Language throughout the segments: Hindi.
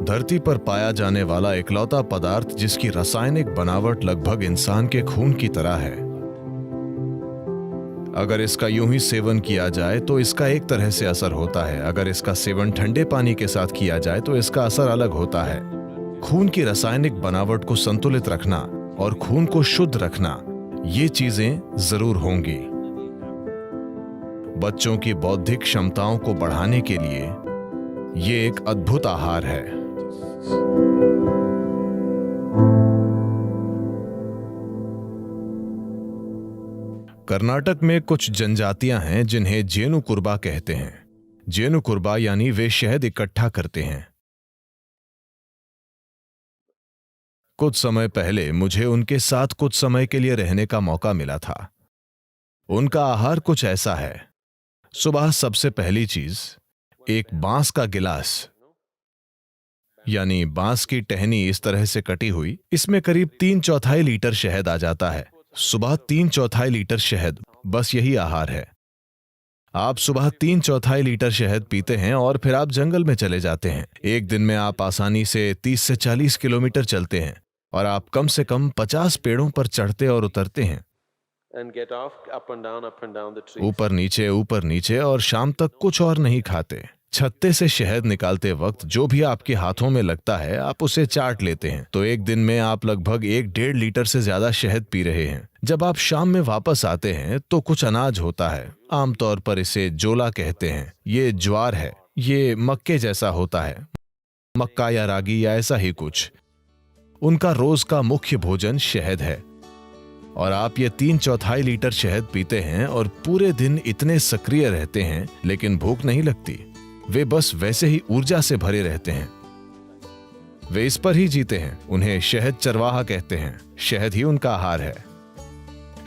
धरती पर पाया जाने वाला इकलौता पदार्थ जिसकी रासायनिक बनावट लगभग इंसान के खून की तरह है। अगर इसका यूं ही सेवन किया जाए तो इसका एक तरह से असर होता है, अगर इसका सेवन ठंडे पानी के साथ किया जाए तो इसका असर अलग होता है। खून की रासायनिक बनावट को संतुलित रखना और खून को शुद्ध रखना, ये चीजें जरूर होंगी। बच्चों की बौद्धिक क्षमताओं को बढ़ाने के लिए ये एक अद्भुत आहार है। कर्नाटक में कुछ जनजातियां हैं जिन्हें जेनु कुर्बा कहते हैं। जेनु कुर्बा यानी वे शहद इकट्ठा करते हैं। कुछ समय पहले मुझे उनके साथ कुछ समय के लिए रहने का मौका मिला था। उनका आहार कुछ ऐसा है। सुबह सबसे पहली चीज एक बांस का गिलास, यानी बांस की टहनी इस तरह से कटी हुई, इसमें करीब 3/4 लीटर शहद आ जाता है। सुबह 3/4 लीटर शहद, बस यही आहार है। आप सुबह 3/4 लीटर शहद पीते हैं और फिर आप जंगल में चले जाते हैं। एक दिन में आप आसानी से 30 से 40 किलोमीटर चलते हैं और आप कम से कम 50 पेड़ों पर चढ़ते और उतरते हैं, ऊपर नीचे, और शाम तक कुछ और नहीं खाते। छत्ते से शहद निकालते वक्त जो भी आपके हाथों में लगता है आप उसे चाट लेते हैं। तो एक दिन में आप लगभग 1-1.5 लीटर से ज्यादा शहद पी रहे हैं। जब आप शाम में वापस आते हैं तो कुछ अनाज होता है, आमतौर पर इसे जोला कहते हैं। ये ज्वार है, ये मक्के जैसा होता है, मक्का या रागी या ऐसा ही कुछ। उनका रोज का मुख्य भोजन शहद है और आप ये 3/4 लीटर शहद पीते हैं और पूरे दिन इतने सक्रिय रहते हैं, लेकिन भूख नहीं लगती। वे बस वैसे ही ऊर्जा से भरे रहते हैं। वे इस पर ही जीते हैं। उन्हें शहद चरवाहा कहते हैं। शहद ही उनका आहार है।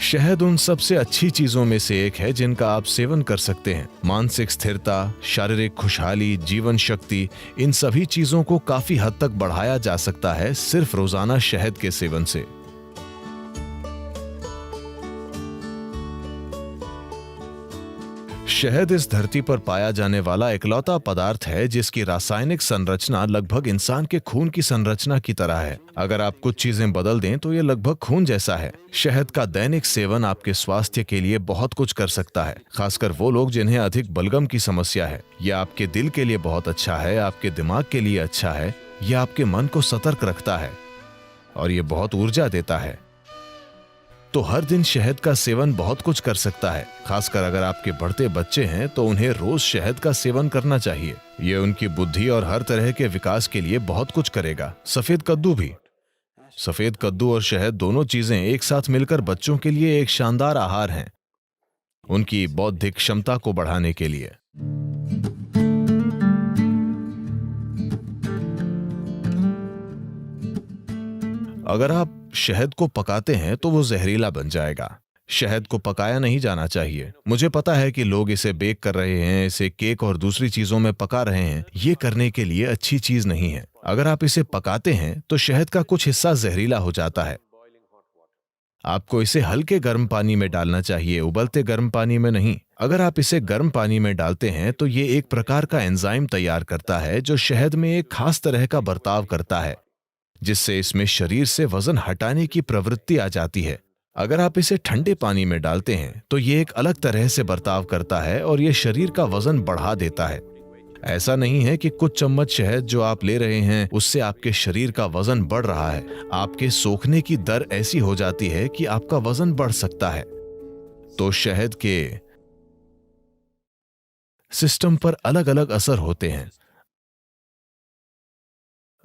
शहद उन सबसे अच्छी चीजों में से एक है जिनका आप सेवन कर सकते हैं। मानसिक स्थिरता, शारीरिक खुशहाली, जीवन शक्ति, इन सभी चीजों को काफी हद तक बढ़ाया जा सकता है सिर्फ रोजाना शहद के सेवन से। शहद इस धरती पर पाया जाने वाला इकलौता पदार्थ है जिसकी रासायनिक संरचना लगभग इंसान के खून की संरचना की तरह है। अगर आप कुछ चीजें बदल दें तो ये लगभग खून जैसा है। शहद का दैनिक सेवन आपके स्वास्थ्य के लिए बहुत कुछ कर सकता है, खासकर वो लोग जिन्हें अधिक बलगम की समस्या है। यह आपके दिल के लिए बहुत अच्छा है, आपके दिमाग के लिए अच्छा है, यह आपके मन को सतर्क रखता है और ये बहुत ऊर्जा देता है। तो हर दिन शहद का सेवन बहुत कुछ कर सकता है। खासकर अगर आपके बढ़ते बच्चे हैं तो उन्हें रोज शहद का सेवन करना चाहिए। ये उनकी बुद्धि और हर तरह के विकास के लिए बहुत कुछ करेगा। सफेद कद्दू भी। सफेद कद्दू और शहद दोनों चीजें एक साथ मिलकर बच्चों के लिए एक शानदार आहार हैं, उनकी बौद्धिक क्षमता को बढ़ाने के लिए। अगर आप शहद को पकाते हैं तो वो जहरीला बन जाएगा। शहद को पकाया नहीं जाना चाहिए। मुझे पता है कि लोग इसे बेक कर रहे हैं, इसे केक और दूसरी चीजों में पका रहे हैं। ये करने के लिए अच्छी चीज नहीं है। अगर आप इसे पकाते हैं तो शहद का कुछ हिस्सा जहरीला हो जाता है। आपको इसे हल्के गर्म पानी में डालना चाहिए, उबलते गर्म पानी में नहीं। अगर आप इसे गर्म पानी में डालते हैं तो ये एक प्रकार का एंजाइम तैयार करता है जो शहद में एक खास तरह का बर्ताव करता है, जिससे इसमें शरीर से वजन हटाने की प्रवृत्ति आ जाती है। अगर आप इसे ठंडे पानी में डालते हैं तो ये एक अलग तरह से बर्ताव करता है और ये शरीर का वजन बढ़ा देता है। ऐसा नहीं है कि कुछ चम्मच शहद जो आप ले रहे हैं उससे आपके शरीर का वजन बढ़ रहा है। आपके सोखने की दर ऐसी हो जाती है कि आपका वजन बढ़ सकता है। तो शहद के सिस्टम पर अलग अलग असर होते हैं।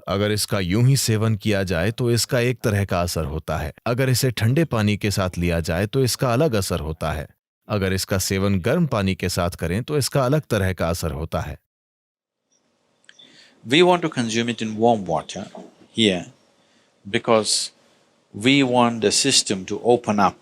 अगर इसका यूं ही सेवन किया जाए तो इसका एक तरह का असर होता है। अगर इसे ठंडे पानी के साथ लिया जाए तो इसका अलग असर होता है। अगर इसका सेवन गर्म पानी के साथ करें तो इसका अलग तरह का असर होता है। We want to consume it in warm water here because we want the system to open up.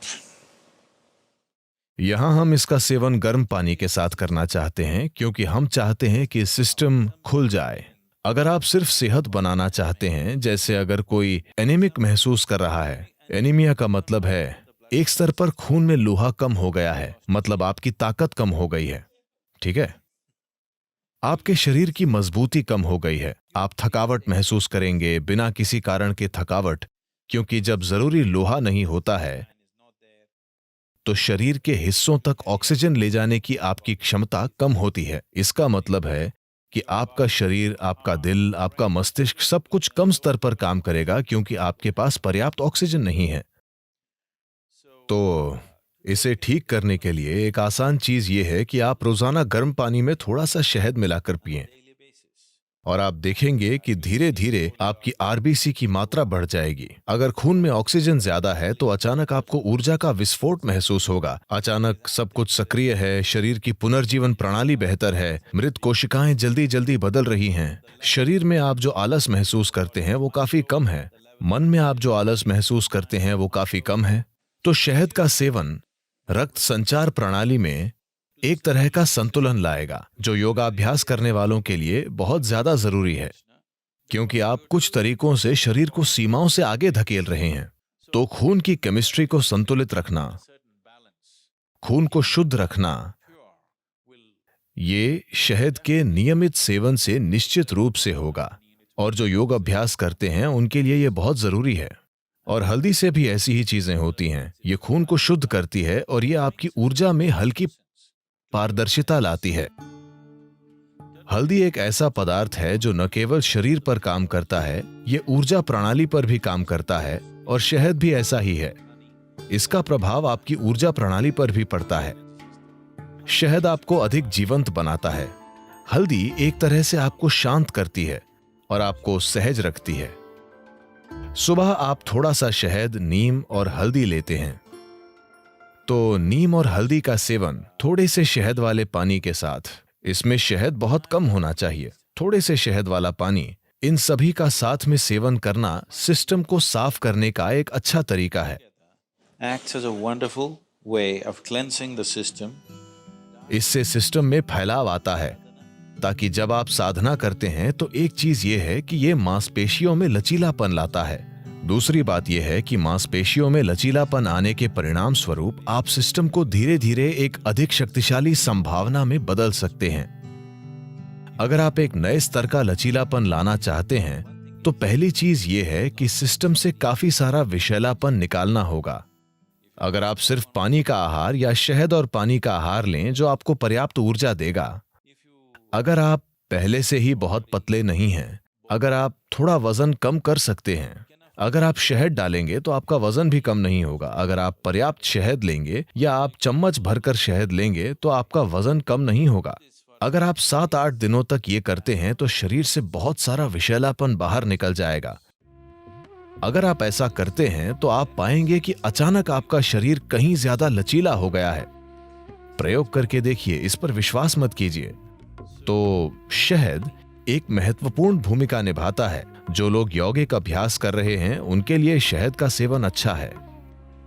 यहां हम इसका सेवन गर्म पानी के साथ करना चाहते हैं क्योंकि हम चाहते हैं कि सिस्टम खुल जाए। अगर आप सिर्फ सेहत बनाना चाहते हैं, जैसे अगर कोई एनीमिक महसूस कर रहा है, एनीमिया का मतलब है एक स्तर पर खून में लोहा कम हो गया है, मतलब आपकी ताकत कम हो गई है, ठीक है? आपके शरीर की मजबूती कम हो गई है, आप थकावट महसूस करेंगे बिना किसी कारण के थकावट, क्योंकि जब जरूरी लोहा नहीं होता है तो शरीर के हिस्सों तक ऑक्सीजन ले जाने की आपकी क्षमता कम होती है। इसका मतलब है कि आपका शरीर, आपका दिल, आपका मस्तिष्क सब कुछ कम स्तर पर काम करेगा क्योंकि आपके पास पर्याप्त ऑक्सीजन नहीं है। तो इसे ठीक करने के लिए एक आसान चीज ये है कि आप रोजाना गर्म पानी में थोड़ा सा शहद मिलाकर पिएं और आप देखेंगे कि धीरे धीरे आपकी आरबीसी की मात्रा बढ़ जाएगी। अगर खून में ऑक्सीजन ज्यादा है तो अचानक आपको ऊर्जा का विस्फोट महसूस होगा। अचानक सब कुछ सक्रिय है, शरीर की पुनर्जीवन प्रणाली बेहतर है, मृत कोशिकाएं जल्दी जल्दी बदल रही हैं। शरीर में आप जो आलस महसूस करते हैं वो काफी कम है, मन में आप जो आलस महसूस करते हैं वो काफी कम है। तो शहद का सेवन रक्त संचार प्रणाली में एक तरह का संतुलन लाएगा, जो योगाभ्यास करने वालों के लिए बहुत ज्यादा जरूरी है, क्योंकि आप कुछ तरीकों से शरीर को सीमाओं से आगे धकेल रहे हैं। तो खून की केमिस्ट्री को संतुलित रखना, खून को शुद्ध रखना, ये शहद के नियमित सेवन से निश्चित रूप से होगा, और जो योग अभ्यास करते हैं उनके लिए ये बहुत जरूरी है। और हल्दी से भी ऐसी ही चीजें होती हैं, ये खून को शुद्ध करती है और ये आपकी ऊर्जा में हल्की पारदर्शिता लाती है। हल्दी एक ऐसा पदार्थ है जो न केवल शरीर पर काम करता है, ये ऊर्जा प्रणाली पर भी काम करता है, और शहद भी ऐसा ही है। इसका प्रभाव आपकी ऊर्जा प्रणाली पर भी पड़ता है। शहद आपको अधिक जीवंत बनाता है। हल्दी एक तरह से आपको शांत करती है और आपको सहज रखती है। सुबह आप थोड़ा सा शहद, नीम और हल्दी लेते हैं, तो नीम और हल्दी का सेवन थोड़े से शहद वाले पानी के साथ, इसमें शहद बहुत कम होना चाहिए, थोड़े से शहद वाला पानी, इन सभी का साथ में सेवन करना सिस्टम को साफ करने का एक अच्छा तरीका है। Acts as a wonderful way of cleansing the system. इससे सिस्टम में फैलाव आता है, ताकि जब आप साधना करते हैं तो एक चीज ये है कि ये मांसपेशियों में लचीलापन लाता है। दूसरी बात यह है कि मांसपेशियों में लचीलापन आने के परिणाम स्वरूप आप सिस्टम को धीरे धीरे एक अधिक शक्तिशाली संभावना में बदल सकते हैं। अगर आप एक नए स्तर का लचीलापन लाना चाहते हैं तो पहली चीज यह है कि सिस्टम से काफी सारा विषैलापन निकालना होगा। अगर आप सिर्फ पानी का आहार या शहद और पानी का आहार लें जो आपको पर्याप्त ऊर्जा देगा, अगर आप पहले से ही बहुत पतले नहीं हैं, अगर आप थोड़ा वजन कम कर सकते हैं, अगर आप शहद डालेंगे तो आपका वजन भी कम नहीं होगा। अगर आप पर्याप्त शहद लेंगे या आप चम्मच भरकर शहद लेंगे तो आपका वजन कम नहीं होगा। अगर आप 7-8 दिनों तक ये करते हैं तो शरीर से बहुत सारा विषैलापन बाहर निकल जाएगा। अगर आप ऐसा करते हैं तो आप पाएंगे कि अचानक आपका शरीर कहीं ज्यादा लचीला हो गया है। प्रयोग करके देखिए, इस पर विश्वास मत कीजिए। तो शहद एक महत्वपूर्ण भूमिका निभाता है। जो लोग यौगिक अभ्यास कर रहे हैं उनके लिए शहद का सेवन अच्छा है।